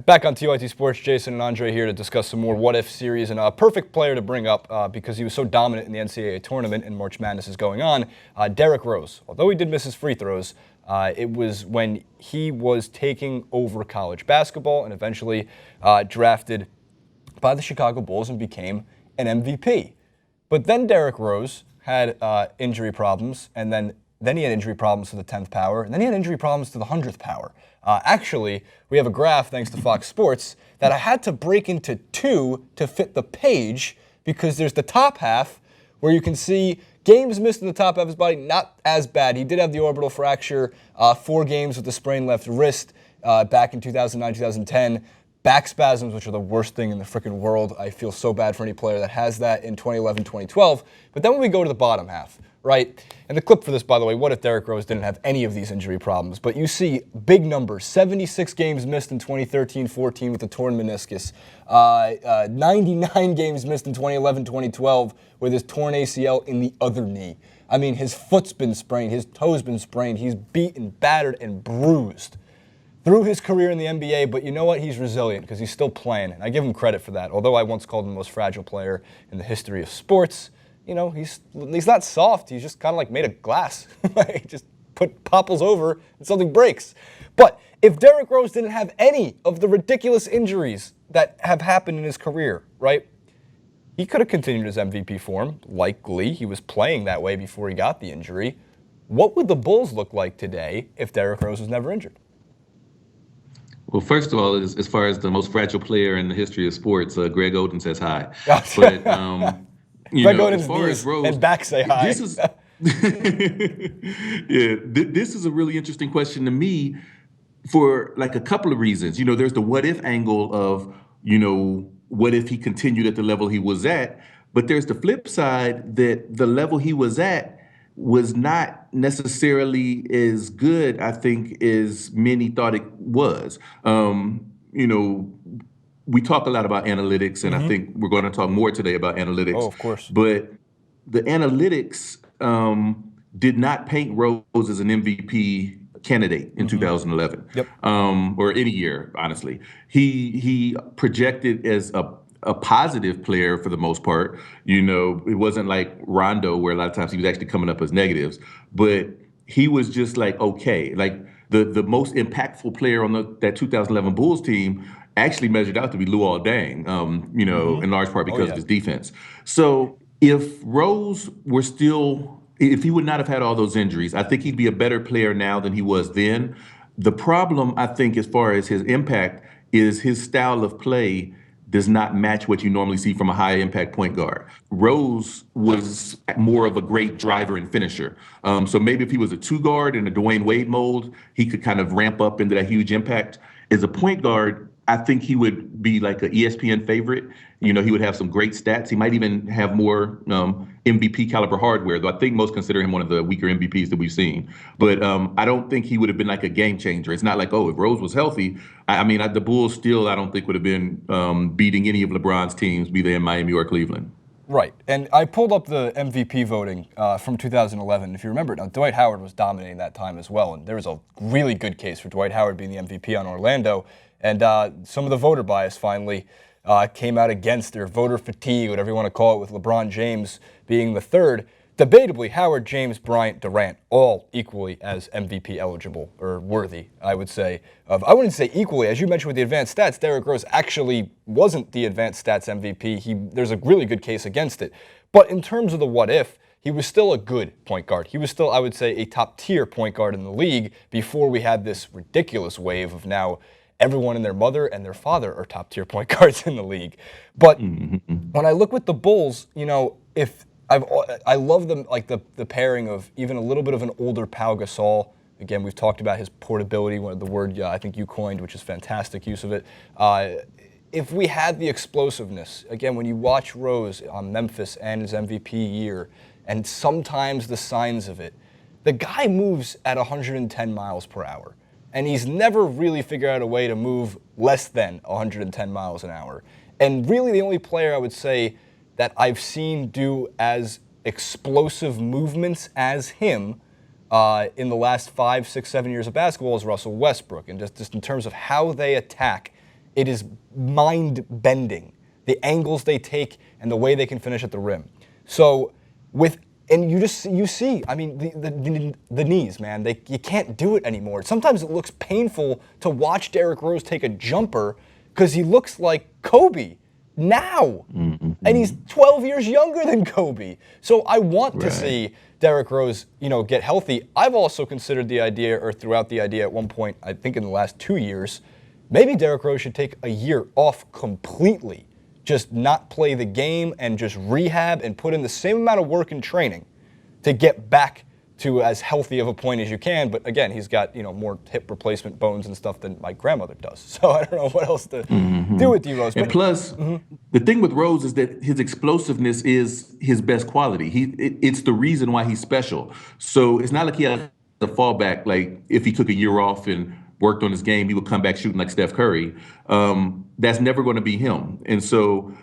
Back on TYT Sports, Jason and Andre here to discuss some more what-if series, and a perfect player to bring up because he was so dominant in the NCAA Tournament and March Madness is going on, Derrick Rose. Although he did miss his free throws, it was when he was taking over college basketball and eventually drafted by the Chicago Bulls and became an MVP. But then Derrick Rose had injury problems, and then he had injury problems to the 10th power, and then he had injury problems to the 100th power. Actually, we have a graph, thanks to Fox Sports, that I had to break into two to fit the page because there's the top half where you can see games missed in the top half of his body, not as bad. He did have the orbital fracture, 4 games with the sprained left wrist back in 2009, 2010. Back spasms, which are the worst thing in the freaking world. I feel so bad for any player that has that in 2011, 2012. But then when we go to the bottom half, right? And the clip for this, by the way, what if Derrick Rose didn't have any of these injury problems? But you see big numbers, 76 games missed in 2013-14 with the torn meniscus, 99 games missed in 2011-2012 with his torn ACL in the other knee. I mean, his foot's been sprained, his toe's been sprained, he's beaten, battered, and bruised through his career in the NBA, but you know what? He's resilient because he's still playing, and I give him credit for that. Although I once called him the most fragile player in the history of sports, you know, he's not soft. He's just kind of like made of glass. He just popples over and something breaks. But if Derrick Rose didn't have any of the ridiculous injuries that have happened in his career, right, he could have continued his MVP form. Likely, he was playing that way before he got the injury. What would the Bulls look like today if Derrick Rose was never injured? Well, first of all, as far as the most fragile player in the history of sports, Greg Oden says hi. But Greg as far as Rose, and back say hi. This is this is a really interesting question to me for like a couple of reasons. You know, there's the what if angle of, you know, what if he continued at the level he was at, but there's the flip side that the level he was at was not necessarily as good, I think, as many thought it was. You know, we talk a lot about analytics, and I think we're going to talk more today about analytics. Oh, of course. But the analytics did not paint Rose as an MVP candidate in 2011, or any year, honestly. He projected as a positive player for the most part. You know, it wasn't like Rondo where a lot of times he was actually coming up as negatives, but he was just like, okay, like the most impactful player on that 2011 Bulls team actually measured out to be Luol Deng, you know, in large part because of his defense. So if Rose were still, if he would not have had all those injuries, I think he'd be a better player now than he was then. The problem, I think, as far as his impact is his style of play does not match what you normally see from a high-impact point guard. Rose was more of a great driver and finisher. So maybe if he was a 2-guard in a Dwayne Wade mold, he could kind of ramp up into that huge impact. As a point guard, I think he would be like an ESPN favorite. You know, he would have some great stats. He might even have more MVP caliber hardware, though I think most consider him one of the weaker MVPs that we've seen. But I don't think he would have been like a game changer. It's not like, oh, if Rose was healthy, I mean, the Bulls still, I don't think would have been beating any of LeBron's teams, be they in Miami or Cleveland. Right, and I pulled up the MVP voting from 2011. If you remember, now Dwight Howard was dominating that time as well, and there was a really good case for Dwight Howard being the MVP on Orlando. And some of the voter bias finally came out against their voter fatigue, whatever you want to call it, with LeBron James being the third. Debatably, Howard, James, Bryant, Durant, all equally as MVP eligible or worthy, I would say. I wouldn't say equally. As you mentioned with the advanced stats, Derrick Rose actually wasn't the advanced stats MVP. There's a really good case against it. But in terms of the what if, he was still a good point guard. He was still, I would say, a top-tier point guard in the league before we had this ridiculous wave of now everyone and their mother and their father are top-tier point guards in the league. But when I look with the Bulls, you know, I love them, like the pairing of even a little bit of an older Pau Gasol. Again, we've talked about his portability, the word I think you coined, which is fantastic use of it. If we had the explosiveness, again, when you watch Rose on Memphis and his MVP year, and sometimes the signs of it, the guy moves at 110 miles per hour. And he's never really figured out a way to move less than 110 miles an hour. And really the only player I would say that I've seen do as explosive movements as him in the last 5, 6, 7 years of basketball is Russell Westbrook. And just in terms of how they attack it is mind-bending, the angles they take and the way they can finish at the rim. So you see, I mean, the knees, man, you can't do it anymore. Sometimes it looks painful to watch Derrick Rose take a jumper because he looks like Kobe now. Mm-hmm. And he's 12 years younger than Kobe. So I want to see Derrick Rose, get healthy. I've also considered the idea, or threw out the idea at one point, I think in the last 2 years, maybe Derrick Rose should take a year off completely. Just not play the game and just rehab and put in the same amount of work and training to get back to as healthy of a point as you can. But again, he's got, more hip replacement bones and stuff than my grandmother does. So I don't know what else to do with D. Rose. And plus, the thing with Rose is that his explosiveness is his best quality. It's the reason why he's special. So it's not like he has a fallback. Like if he took a year off and worked on his game, he would come back shooting like Steph Curry. That's never going to be him. And so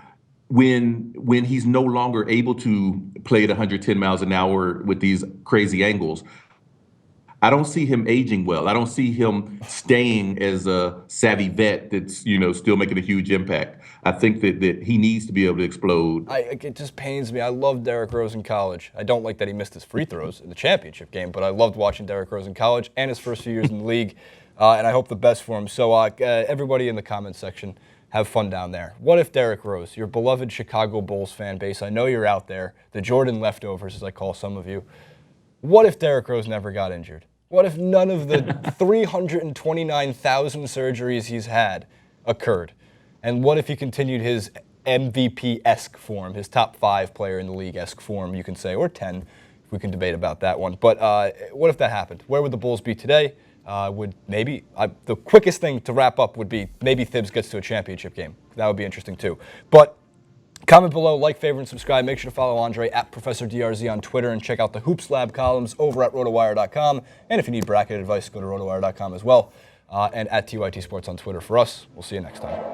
when he's no longer able to play at 110 miles an hour with these crazy angles, I don't see him aging well. I don't see him staying as a savvy vet that's, still making a huge impact. I think that he needs to be able to explode. It just pains me. I loved Derrick Rose in college. I don't like that he missed his free throws in the championship game, but I loved watching Derrick Rose in college and his first few years in the league, and I hope the best for him. So everybody in the comments section, have fun down there. What if Derrick Rose, your beloved Chicago Bulls fan base, I know you're out there, the Jordan leftovers, as I call some of you, what if Derrick Rose never got injured? What if none of the 329,000 surgeries he's had occurred? And what if he continued his MVP-esque form, his top 5 player in the league-esque form, you can say, or 10, if we can debate about that one. But what if that happened? Where would the Bulls be today? The quickest thing to wrap up would be maybe Thibs gets to a championship game. That would be interesting too. But comment below, like, favorite, and subscribe. Make sure to follow Andre at Professor DRZ on Twitter and check out the Hoops Lab columns over at rotowire.com. And if you need bracket advice, go to rotowire.com as well. And at TYT Sports on Twitter for us. We'll see you next time.